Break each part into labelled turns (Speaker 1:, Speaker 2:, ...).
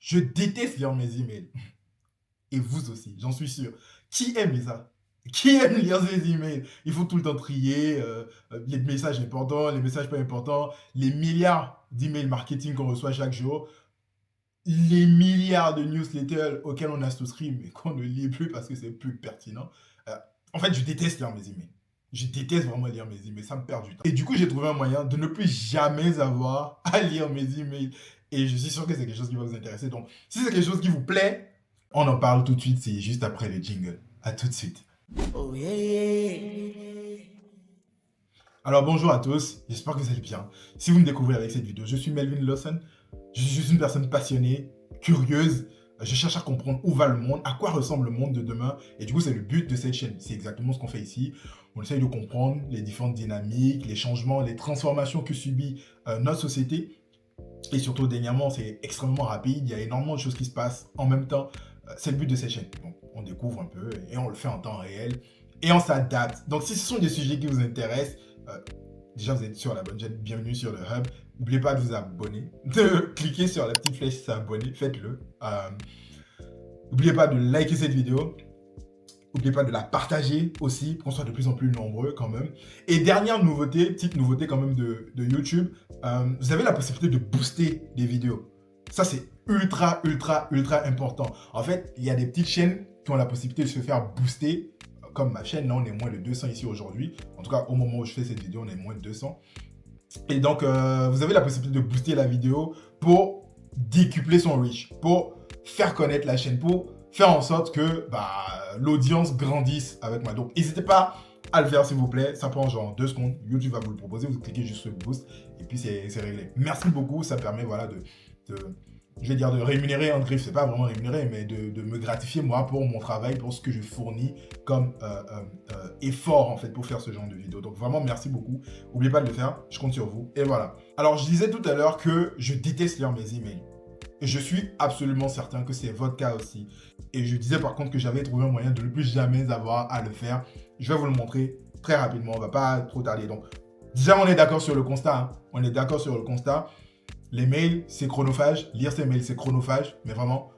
Speaker 1: Je déteste lire mes emails. Et vous aussi, j'en suis sûr. Qui aime ça? Qui aime lire ses emails? Il faut tout le temps trier les messages importants, les messages pas importants, les milliards d'emails marketing qu'on reçoit chaque jour, les milliards de newsletters auxquels on a souscrit mais qu'on ne lit plus parce que c'est plus pertinent. Euh, En fait, je déteste lire mes emails. Je déteste vraiment lire mes emails, ça me perd du temps. Et du coup, j'ai trouvé un moyen de ne plus jamais avoir à lire mes emails. Et je suis sûr que c'est quelque chose qui va vous intéresser. Donc, si c'est quelque chose qui vous plaît, on en parle tout de suite, c'est juste après le jingle. À tout de suite. Oh yeah, yeah. Alors bonjour à tous, j'espère que vous allez bien. Si vous me découvrez avec cette vidéo, je suis Melvin Lawson. Je suis juste une personne passionnée, curieuse. Je cherche à comprendre où va le monde, à quoi ressemble le monde de demain. Et du coup, c'est le but de cette chaîne. C'est exactement ce qu'on fait ici. On essaye de comprendre les différentes dynamiques, les changements, les transformations que subit notre société. Et surtout, dernièrement, c'est extrêmement rapide. Il y a énormément de choses qui se passent en même temps. C'est le but de cette chaîne. Donc, on découvre un peu et on le fait en temps réel. Et on s'adapte. Donc, si ce sont des sujets qui vous intéressent, déjà, vous êtes sur la bonne chaîne. Bienvenue sur le Hub. N'oubliez pas de vous abonner, de cliquer sur la petite flèche s'abonner. Faites-le. N'oubliez pas de liker cette vidéo. N'oubliez pas de la partager aussi, pour qu'on soit de plus en plus nombreux quand même. Et dernière nouveauté, petite nouveauté quand même de YouTube, vous avez la possibilité de booster des vidéos. Ça, c'est ultra, ultra, ultra important. En fait, il y a des petites chaînes qui ont la possibilité de se faire booster, comme ma chaîne. Là, on est moins de 200 ici aujourd'hui. En tout cas, au moment où je fais cette vidéo, on est moins de 200. Et donc, vous avez la possibilité de booster la vidéo pour décupler son reach, pour faire connaître la chaîne, pour faire en sorte que l'audience grandisse avec moi. Donc, n'hésitez pas à le faire, s'il vous plaît. Ça prend genre 2 secondes. YouTube va vous le proposer. Vous cliquez juste sur le boost et puis c'est réglé. Merci beaucoup. Ça permet, voilà, je vais dire de rémunérer en griffe. C'est pas vraiment rémunérer, mais de me gratifier, moi, pour mon travail, pour ce que je fournis comme effort, en fait, pour faire ce genre de vidéo. Donc, vraiment, merci beaucoup. N'oubliez pas de le faire. Je compte sur vous. Et voilà. Alors, je disais tout à l'heure que je déteste lire mes emails. Et je suis absolument certain que c'est votre cas aussi. Et je disais par contre que j'avais trouvé un moyen de ne plus jamais avoir à le faire. Je vais vous le montrer très rapidement, on ne va pas trop tarder. Donc, déjà, on est d'accord sur le constat. Hein. On est d'accord sur le constat. Les mails, c'est chronophage. Lire ces mails, c'est chronophage. Mais vraiment,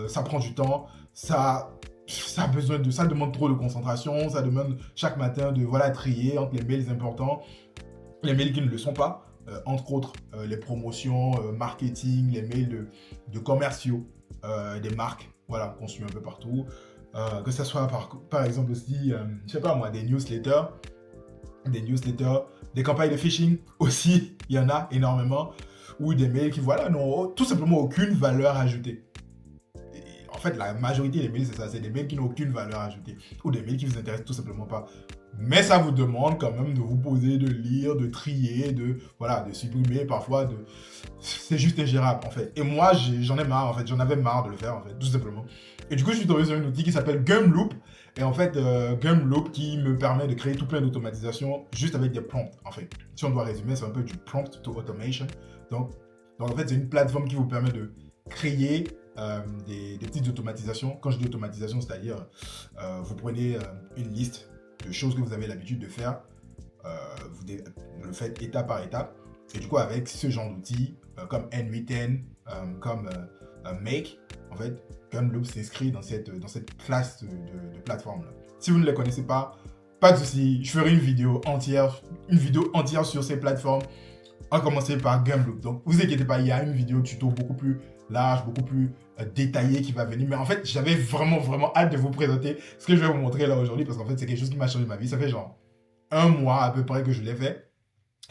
Speaker 1: ça prend du temps. Ça demande trop de concentration. Ça demande chaque matin de trier entre les mails importants, les mails qui ne le sont pas. Entre autres, les promotions, marketing, les mails de commerciaux, des marques, voilà, qu'on suit un peu partout. Que ce soit par exemple aussi, je sais pas moi, des newsletters, des campagnes de phishing aussi, il y en a énormément, ou des mails qui, n'ont tout simplement aucune valeur ajoutée. Et en fait, la majorité des mails, c'est ça, c'est des mails qui n'ont aucune valeur ajoutée, ou des mails qui vous intéressent tout simplement pas. Mais ça vous demande quand même de vous poser, de lire, de trier, de supprimer parfois. C'est juste ingérable en fait. Et moi, j'en ai marre en fait. J'en avais marre de le faire en fait, tout simplement. Et du coup, je suis tombé sur un outil qui s'appelle Gumloop. Et en fait, Gumloop qui me permet de créer tout plein d'automatisation juste avec des prompts en fait. Si on doit résumer, c'est un peu du prompt to automation. Donc en fait, c'est une plateforme qui vous permet de créer des petites automatisations. Quand je dis automatisation, c'est-à-dire vous prenez une liste de choses que vous avez l'habitude de faire, vous le faites étape par étape. Et du coup, avec ce genre d'outils, comme N8N, comme Make, en fait, Gumloop s'inscrit dans cette classe de plateforme-là. Si vous ne les connaissez pas de souci, je ferai une vidéo entière sur ces plateformes. On va commencer par Gumloop. Donc, vous inquiétez pas, il y a une vidéo tuto beaucoup plus large, beaucoup plus détaillée qui va venir. Mais en fait, j'avais vraiment, vraiment hâte de vous présenter ce que je vais vous montrer là aujourd'hui parce qu'en fait, c'est quelque chose qui m'a changé ma vie. Ça fait genre 1 mois à peu près que je l'ai fait.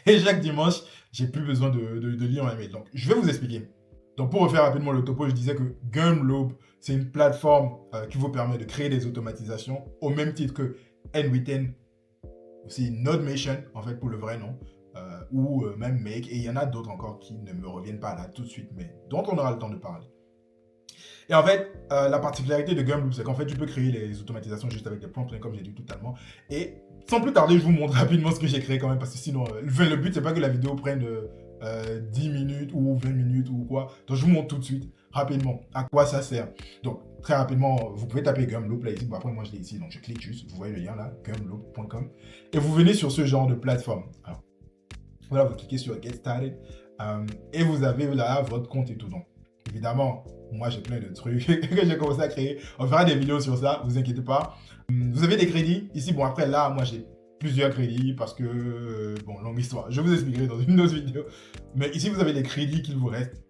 Speaker 1: Et chaque dimanche, j'ai plus besoin de lire un email. Donc, je vais vous expliquer. Donc, pour refaire rapidement le topo, je disais que Gumloop, c'est une plateforme qui vous permet de créer des automatisations au même titre que N8N, aussi Nodemation, en fait, pour le vrai nom. Ou même Make, et il y en a d'autres encore qui ne me reviennent pas là tout de suite, mais dont on aura le temps de parler. Et en fait, la particularité de Gumloop, c'est qu'en fait, tu peux créer les automatisations juste avec des prompts, comme j'ai dit totalement. Et sans plus tarder, je vous montre rapidement ce que j'ai créé quand même, parce que sinon, le but, c'est pas que la vidéo prenne 10 minutes ou 20 minutes ou quoi. Donc, je vous montre tout de suite, rapidement, à quoi ça sert. Donc, très rapidement, vous pouvez taper Gumloop là ici. Bon, après, moi, je l'ai ici, donc je clique juste. Vous voyez le lien là, gumloop.com. Et vous venez sur ce genre de plateforme. Alors, voilà, vous cliquez sur Get Started et vous avez là votre compte et tout. Donc, évidemment, Moi, j'ai plein de trucs que j'ai commencé à créer. On fera des vidéos sur ça, vous inquiétez pas. Vous avez des crédits ici. Bon, après, là, moi, j'ai plusieurs crédits parce que, bon, longue histoire. Je vous expliquerai dans une autre vidéo. Mais ici, vous avez des crédits qu'il vous reste.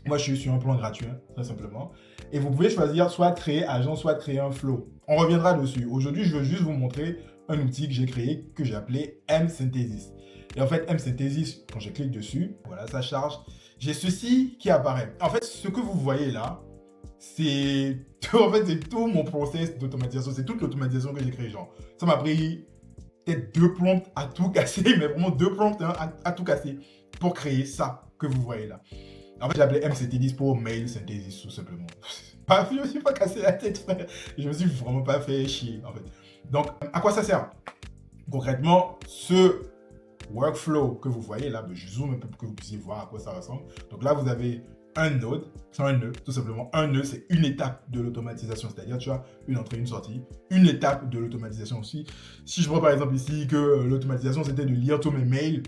Speaker 1: Moi, je suis sur un plan gratuit, hein, très simplement. Et vous pouvez choisir soit créer agent, soit créer un flow. On reviendra dessus. Aujourd'hui, je veux juste vous montrer un outil que j'ai créé, que j'ai appelé M-Synthesis. Et en fait, M-Synthesis, quand je clique dessus, voilà, ça charge. J'ai ceci qui apparaît. En fait, ce que vous voyez là, c'est en fait, c'est tout mon process d'automatisation. C'est toute l'automatisation que j'ai créée. Genre, ça m'a pris peut-être 2 prompts à tout casser, mais vraiment 2 prompts hein, à tout casser pour créer ça que vous voyez là. En fait, j'ai appelé MCT10 pour Mail Synthesis, tout simplement. Je ne me suis pas cassé la tête, frère. Je me suis vraiment pas fait chier, en fait. Donc, à quoi ça sert? Concrètement, ce workflow que vous voyez là, je zoome un peu pour que vous puissiez voir à quoi ça ressemble. Donc là, vous avez un node, c'est un nœud, tout simplement. Un nœud, c'est une étape de l'automatisation, c'est-à-dire tu as une entrée, une sortie, une étape de l'automatisation aussi. Si je prends par exemple ici que l'automatisation, c'était de lire tous mes mails,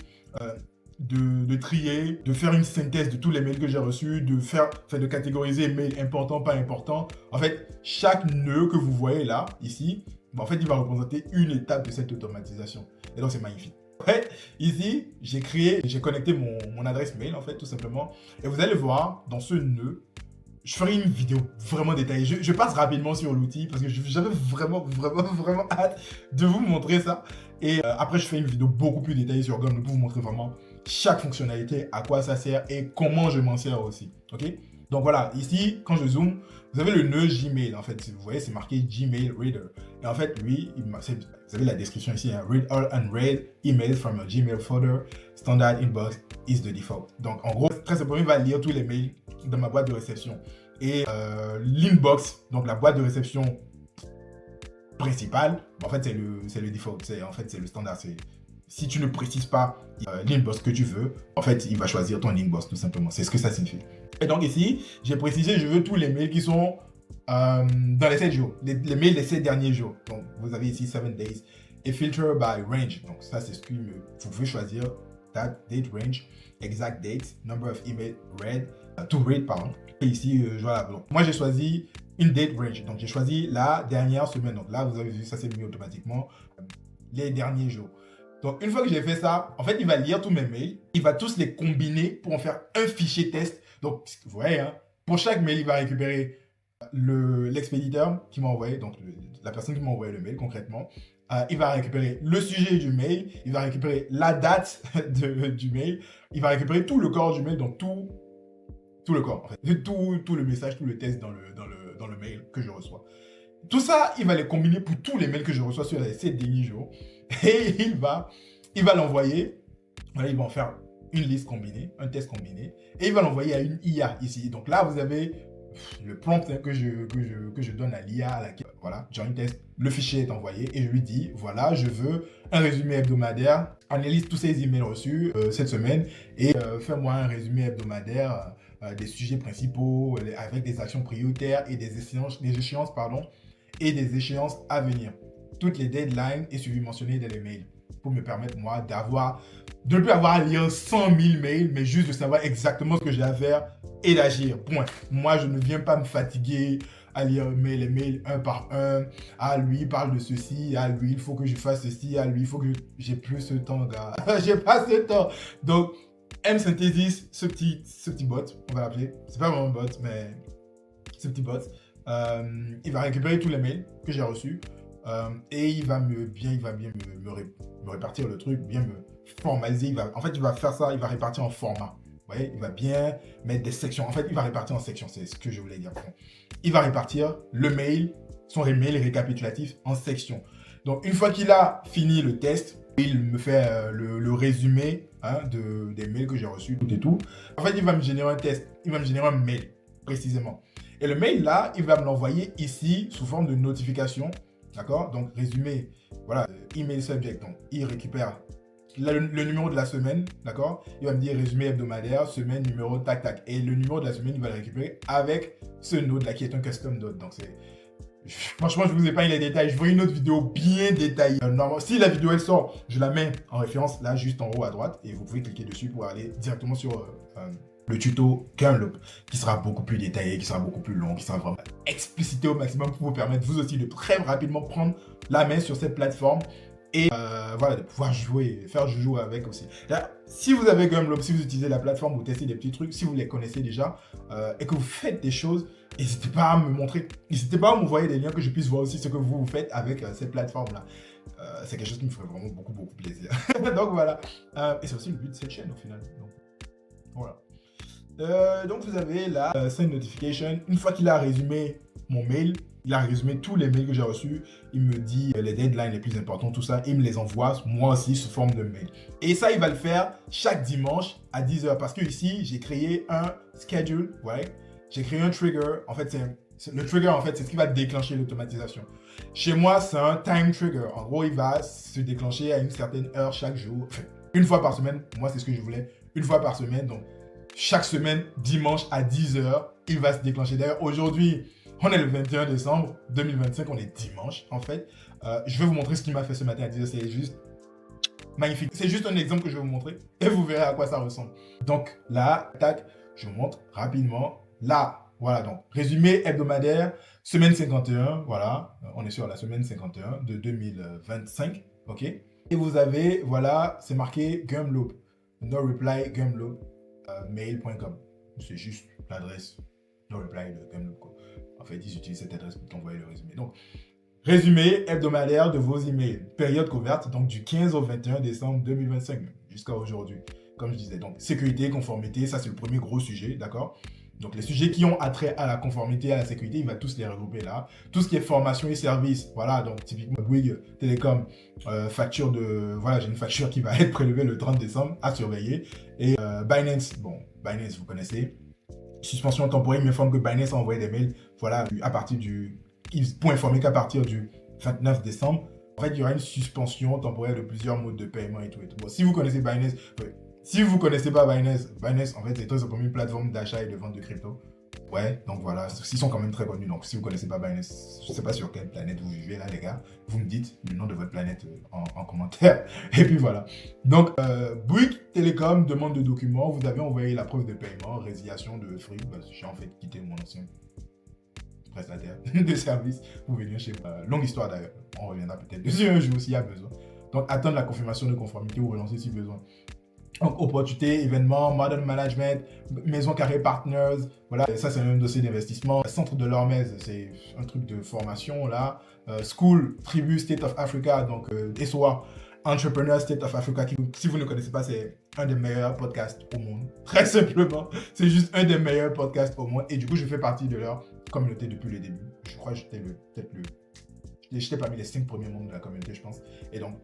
Speaker 1: de trier, de faire une synthèse de tous les mails que j'ai reçus, de catégoriser mails importants, pas importants. En fait, chaque nœud que vous voyez là, ici, en fait, il va représenter une étape de cette automatisation. Et donc, c'est magnifique. Ouais, ici, j'ai connecté mon adresse mail, en fait, tout simplement. Et vous allez voir, dans ce nœud, je ferai une vidéo vraiment détaillée. Je passe rapidement sur l'outil parce que j'avais vraiment hâte de vous montrer ça. Et après, je fais une vidéo beaucoup plus détaillée sur Gumroad pour vous montrer vraiment chaque fonctionnalité, à quoi ça sert et comment je m'en sers aussi. Ok? Donc voilà, ici, quand je zoome, vous avez le nœud Gmail. En fait, vous voyez, c'est marqué Gmail Reader. Et en fait, lui, vous avez la description ici, hein, Read all unread emails from your Gmail folder. Standard inbox is the default. Donc en gros, très simplement, il va lire tous les mails dans ma boîte de réception. Et l'inbox, donc la boîte de réception principale, en fait, c'est le default. En fait, c'est le standard. Si tu ne précises pas l'inbox que tu veux, en fait, il va choisir ton inbox tout simplement. C'est ce que ça signifie. Et donc ici, j'ai précisé, je veux tous les mails qui sont dans les 7 jours, les mails des 7 derniers jours. Donc, vous avez ici 7 days et filter by range. Donc, ça, c'est ce que vous pouvez choisir. Date range, exact date, number of email read, to read, pardon. Et ici, voilà. Donc, moi, j'ai choisi une date range. Donc, j'ai choisi la dernière semaine. Donc, là, vous avez vu, ça s'est mis automatiquement les derniers jours. Donc, une fois que j'ai fait ça, en fait, il va lire tous mes mails. Il va tous les combiner pour en faire un fichier test. Donc, vous voyez, hein, pour chaque mail, il va récupérer l'expéditeur qui m'a envoyé, donc la personne qui m'a envoyé le mail concrètement. Il va récupérer le sujet du mail, il va récupérer la date du mail, il va récupérer tout le corps du mail, donc tout le corps, en fait. Tout le message, tout le texte dans le mail que je reçois. Tout ça, il va les combiner pour tous les mails que je reçois sur les 7 derniers jours. Et il va l'envoyer. Voilà, il va en faire une liste combinée, un test combiné. Et il va l'envoyer à une IA ici. Donc là, vous avez le prompt que je donne à l'IA. À laquelle, voilà, join test. Le fichier est envoyé et je lui dis, voilà, je veux un résumé hebdomadaire. Analyse tous ces emails reçus cette semaine et fais-moi un résumé hebdomadaire des sujets principaux avec des actions prioritaires et des échéances à venir. Toutes les deadlines et suivi mentionné dans les mails pour me permettre, moi, de ne plus avoir à lire 100 000 mails, mais juste de savoir exactement ce que j'ai à faire et d'agir. Point. Moi, je ne viens pas me fatiguer à lire les mails un par un. Ah, lui, il parle de ceci. Ah, lui, il faut que je fasse ceci. Ah, lui, il faut que j'ai plus ce temps, gars. J'ai pas ce temps. Donc, M-Synthesis, ce petit bot, on va l'appeler. C'est pas vraiment un bot, mais ce petit bot. Il va récupérer tous les mails que j'ai reçus et il va bien me répartir le truc, bien me formaliser. Il va faire ça, il va répartir en format. Vous voyez, il va bien mettre des sections. En fait, il va répartir en sections, c'est ce que je voulais dire. Il va répartir le mail, son mail récapitulatif en sections. Donc, une fois qu'il a fini le test, il me fait le résumé des mails que j'ai reçus, tout et tout. En fait, il va me générer un test, il va me générer un mail, précisément. Et le mail là, il va me l'envoyer ici sous forme de notification. D'accord? Donc, résumé, voilà, email subject. Donc, il récupère le numéro de la semaine. D'accord? Il va me dire résumé hebdomadaire, semaine, numéro, tac, tac. Et le numéro de la semaine, il va le récupérer avec ce node là qui est un custom node. Donc, franchement, je vous épargne les détails. Je ferai une autre vidéo bien détaillée. Normalement, si la vidéo elle sort, je la mets en référence là, juste en haut à droite. Et vous pouvez cliquer dessus pour aller directement sur le tuto Gumloop, qui sera beaucoup plus détaillé, qui sera beaucoup plus long, qui sera vraiment explicité au maximum pour vous permettre vous aussi de très rapidement prendre la main sur cette plateforme et voilà, de pouvoir jouer, faire joujou avec aussi. Là, si vous avez Gumloop, si vous utilisez la plateforme, vous testez des petits trucs, si vous les connaissez déjà et que vous faites des choses, n'hésitez pas à me montrer, n'hésitez pas à m'envoyer des liens que je puisse voir aussi ce que vous faites avec cette plateforme-là. C'est quelque chose qui me ferait vraiment beaucoup plaisir. Donc voilà. Et c'est aussi le but de cette chaîne au final. Donc, voilà. Donc vous avez la send notification. Une fois qu'il a résumé mon mail, il a résumé tous les mails que j'ai reçus, il me dit les deadlines les plus importants, tout ça, il me les envoie moi aussi sous forme de mail. Et ça, il va le faire chaque dimanche à 10h parce que ici, j'ai créé un schedule, ouais. J'ai créé un trigger. En fait, le trigger, en fait, c'est ce qui va déclencher l'automatisation. Chez moi, c'est un time trigger. En gros, il va se déclencher à une certaine heure chaque jour. Enfin, une fois par semaine. Moi, c'est ce que je voulais. Une fois par semaine. Donc, chaque semaine, dimanche à 10h, il va se déclencher. D'ailleurs, aujourd'hui, on est le 21 décembre 2025. On est dimanche, en fait. Je vais vous montrer ce qu'il m'a fait ce matin à 10h. C'est juste magnifique. C'est juste un exemple que je vais vous montrer. Et vous verrez à quoi ça ressemble. Donc, là, tac, je vous montre rapidement. Là, voilà, donc, résumé hebdomadaire, semaine 51, voilà, on est sur la semaine 51 de 2025, ok? Et vous avez, voilà, c'est marqué Gumloop, no reply Gumloop, mail.com. C'est juste l'adresse no reply de Gumloop, quoi. En fait, ils utilisent cette adresse pour t'envoyer le résumé. Donc, résumé hebdomadaire de vos emails, période couverte, donc du 15 au 21 décembre 2025, jusqu'à aujourd'hui, comme je disais. Donc, sécurité, conformité, ça c'est le premier gros sujet, d'accord? Donc, les sujets qui ont attrait à la conformité, à la sécurité, il va tous les regrouper là. Tout ce qui est formation et services, voilà, donc typiquement Bouygues Télécom, facture de... Voilà, j'ai une facture qui va être prélevée le 30 décembre à surveiller. Et Binance, bon, Binance, vous connaissez. Suspension temporaire, il m'informe que Binance a envoyé des mails, voilà, à partir du... Pour informer qu'à partir du 29 décembre, en fait, il y aura une suspension temporaire de plusieurs modes de paiement et tout. Bon, si vous connaissez Binance... Si vous ne connaissez pas Binance, en fait, c'est très simplement une plateforme d'achat et de vente de crypto. Ouais, donc voilà, ils sont quand même très connus. Donc si vous ne connaissez pas Binance, je ne sais pas sur quelle planète vous vivez là, les gars. Vous me dites le nom de votre planète en commentaire. Et puis voilà. Donc, Bouygues Télécom, demande de documents. Vous avez envoyé la preuve de paiement, résiliation de Free. Parce que j'ai en fait quitté mon ancien prestataire de service pour venir chez moi. Longue histoire d'ailleurs. On reviendra peut-être dessus un jour s'il y a besoin. Donc, attendre la confirmation de conformité ou relancer si besoin. Donc, opportunité, événements, modern management, Maison Carré Partners, voilà, ça c'est un dossier d'investissement. Centre de l'Hormèse, c'est un truc de formation là. School, Tribu, State of Africa, donc SOA, Entrepreneur State of Africa, qui, si vous ne connaissez pas, c'est un des meilleurs podcasts au monde. Très simplement, c'est juste un des meilleurs podcasts au monde. Et du coup, je fais partie de leur communauté depuis le début. Je crois que j'étais parmi les 5 premiers membres de la communauté, je pense. Et donc,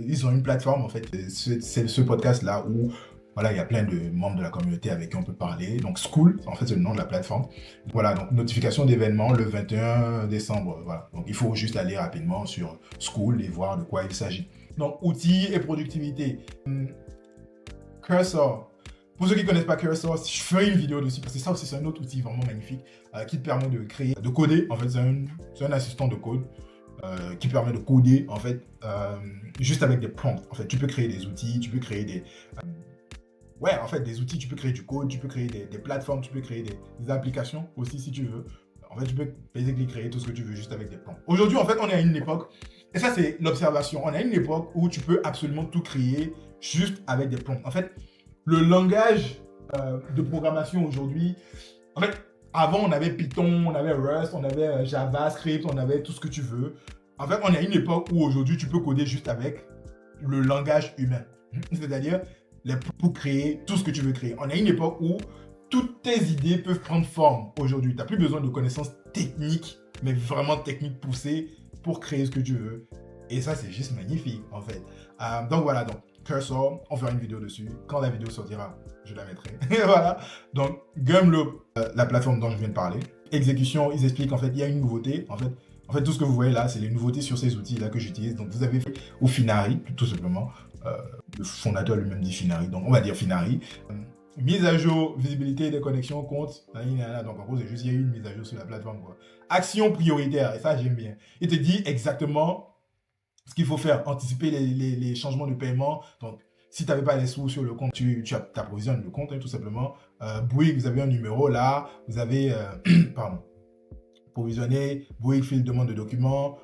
Speaker 1: ils ont une plateforme en fait, c'est ce podcast là où voilà, il y a plein de membres de la communauté avec qui on peut parler. Donc School, en fait c'est le nom de la plateforme. Voilà, donc notification d'événement le 21 décembre. Voilà, donc il faut juste aller rapidement sur School et voir de quoi il s'agit. Donc outils et productivité. Cursor. Pour ceux qui ne connaissent pas Cursor, je ferai une vidéo dessus parce que ça aussi c'est un autre outil vraiment magnifique qui te permet de créer, de coder. En fait c'est un assistant de code. Qui permet de coder en fait juste avec des prompts. En fait, tu peux créer des outils, tu peux créer des des outils, tu peux créer du code, tu peux créer des plateformes, tu peux créer des applications aussi si tu veux. En fait, tu peux basically créer tout ce que tu veux juste avec des prompts. Aujourd'hui, en fait, on est à une époque, et ça c'est l'observation, on est à une époque où tu peux absolument tout créer juste avec des prompts. En fait, le langage de programmation aujourd'hui, en fait, avant, on avait Python, on avait Rust, on avait JavaScript, on avait tout ce que tu veux. En fait, on est à une époque où aujourd'hui, tu peux coder juste avec le langage humain. C'est-à-dire pour créer tout ce que tu veux créer. On est à une époque où toutes tes idées peuvent prendre forme aujourd'hui. Tu n'as plus besoin de connaissances techniques, mais vraiment techniques poussées pour créer ce que tu veux. Et ça, c'est juste magnifique, en fait. Donc voilà, donc Cursor, on fera une vidéo dessus. Quand la vidéo sortira, je la mettrai. Voilà. Donc, Gumloop, la plateforme dont je viens de parler. Exécution, ils expliquent en fait, il y a une nouveauté. En fait, tout ce que vous voyez là, c'est les nouveautés sur ces outils-là que j'utilise. Donc, vous avez fait au Finari, tout simplement. Le fondateur lui-même dit Finari. Donc, on va dire Finari. Mise à jour, visibilité des connexions, compte. Donc, en gros, c'est juste, il y a eu une mise à jour sur la plateforme, quoi. Action prioritaire. Et ça, j'aime bien. Il te dit exactement ce qu'il faut faire. Anticiper les changements de paiement. Donc, Si tu n'avais pas les sous sur le compte, tu approvisionnes le compte, hein, tout simplement. Bouygues, vous avez un numéro là, vous avez, pardon, provisionner, Bouygues file demande de documents,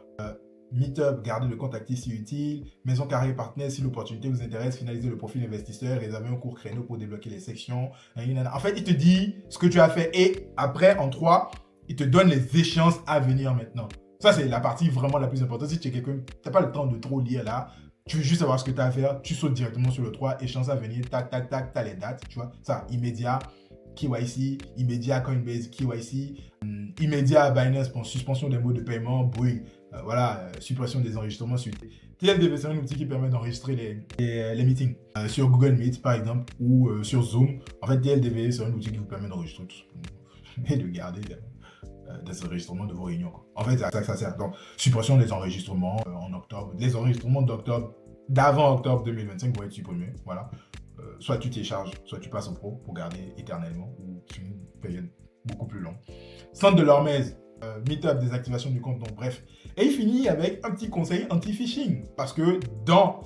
Speaker 1: Meetup, gardez le compte actif si utile, Maison Carrée Partenaire si l'opportunité vous intéresse, finalisez le profil investisseur, réservez un court créneau pour débloquer les sections. En fait, il te dit ce que tu as fait et après, en 3, il te donne les échéances à venir maintenant. Ça, c'est la partie vraiment la plus importante. Si tu es quelqu'un, tu n'as pas le temps de trop lire là, tu veux juste savoir ce que tu as à faire, tu sautes directement sur le 3, échéances à venir, tac, tac, tac, tu as les dates, tu vois, ça, immédiat. KYC, immédiat Coinbase, KYC, immédiat Binance pour suspension des mots de paiement, Bouygues, voilà, suppression des enregistrements suite. TLDV, c'est un outil qui permet d'enregistrer les meetings sur Google Meet par exemple ou sur Zoom. En fait, TLDV, c'est un outil qui vous permet d'enregistrer tout simplement et de garder des enregistrements de vos réunions. En fait, c'est à ça que ça sert. Donc, suppression des enregistrements en octobre. Les enregistrements d'octobre, d'avant octobre 2025 vont être supprimés. Voilà. Soit tu télécharges, soit tu passes au pro pour garder éternellement ou sur une période beaucoup plus longue. Centre de l'Hormèse, Meetup, désactivation du compte, donc bref. Et il finit avec un petit conseil anti-phishing. Parce que dans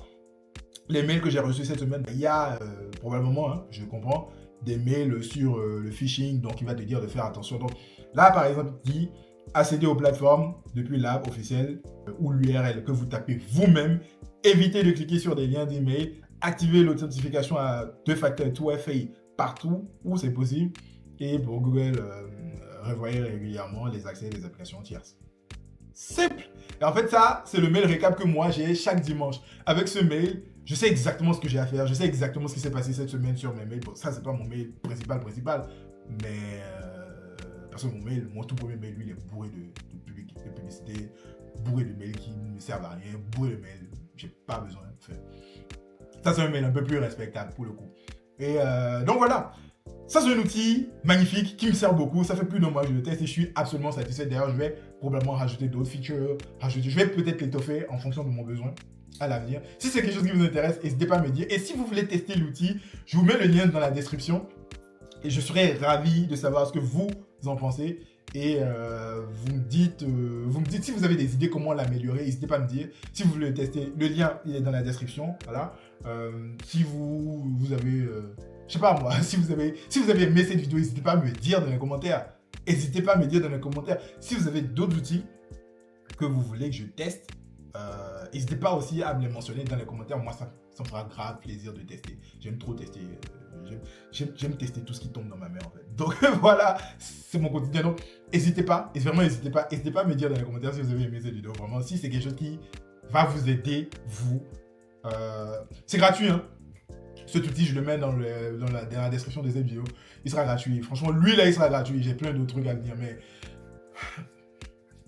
Speaker 1: les mails que j'ai reçus cette semaine, il y a probablement, hein, je comprends, des mails sur le phishing, donc il va te dire de faire attention. Donc là, par exemple, il dit accéder aux plateformes depuis l'app officielle ou l'URL que vous tapez vous-même. Évitez de cliquer sur des liens d'email. Activez l'authentification à 2 facteurs 2FA partout où c'est possible. Et pour Google, revoyez régulièrement les accès des applications tierces. Simple. Et en fait, ça, c'est le mail récap que moi j'ai chaque dimanche. Avec ce mail, je sais exactement ce que j'ai à faire. Je sais exactement ce qui s'est passé cette semaine sur mes mails. Bon, ça, c'est pas mon mail principal. Mais parce que mon tout premier mail, lui, il est bourré de publicité, bourré de mails qui ne me servent à rien, bourré de mails. J'ai pas besoin de faire. Ça, c'est un mail un peu plus respectable pour le coup. Et donc voilà. Ça, c'est un outil magnifique qui me sert beaucoup. Ça fait plus d'un mois que je le teste et je suis absolument satisfait. D'ailleurs, je vais probablement rajouter d'autres features. Je vais peut-être l'étoffer en fonction de mon besoin à l'avenir. Si c'est quelque chose qui vous intéresse, n'hésitez pas à me dire. Et si vous voulez tester l'outil, je vous mets le lien dans la description. Et je serai ravi de savoir ce que vous en pensez. Et vous me dites si vous avez des idées comment l'améliorer, n'hésitez pas à me dire. Si vous voulez le tester, le lien il est dans la description. Voilà. Si vous avez, je sais pas moi, si vous avez aimé cette vidéo, n'hésitez pas à me dire dans les commentaires. N'hésitez pas à me dire dans les commentaires. Si vous avez d'autres outils que vous voulez que je teste, n'hésitez pas aussi à me les mentionner dans les commentaires. Moi, ça me fera grave plaisir de tester. J'aime trop tester. J'aime tester tout ce qui tombe dans ma main en fait. Donc voilà, c'est mon quotidien. Donc n'hésitez pas, vraiment n'hésitez pas à me dire dans les commentaires si vous avez aimé cette vidéo. Vraiment, si c'est quelque chose qui va vous aider, vous. C'est gratuit, hein. Cet outil, je le mets dans la description de cette vidéo. Il sera gratuit. Franchement, lui là, il sera gratuit. J'ai plein de trucs à venir, mais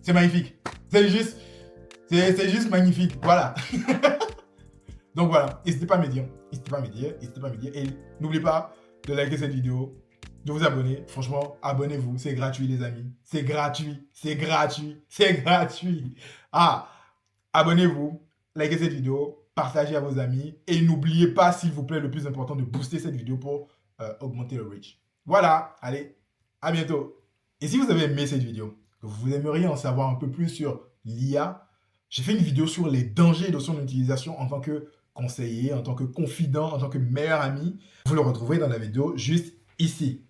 Speaker 1: c'est magnifique. C'est juste magnifique. Voilà. Donc voilà, n'hésitez pas à me dire. Et n'oubliez pas de liker cette vidéo, de vous abonner. Franchement, abonnez-vous. C'est gratuit, les amis. C'est gratuit. Ah, abonnez-vous, likez cette vidéo, partagez à vos amis. Et n'oubliez pas, s'il vous plaît, le plus important, de booster cette vidéo pour augmenter le reach. Voilà, allez, à bientôt. Et si vous avez aimé cette vidéo, que vous aimeriez en savoir un peu plus sur l'IA, j'ai fait une vidéo sur les dangers de son utilisation en tant que conseiller, en tant que confident, en tant que meilleur ami. Vous le retrouverez dans la vidéo juste ici.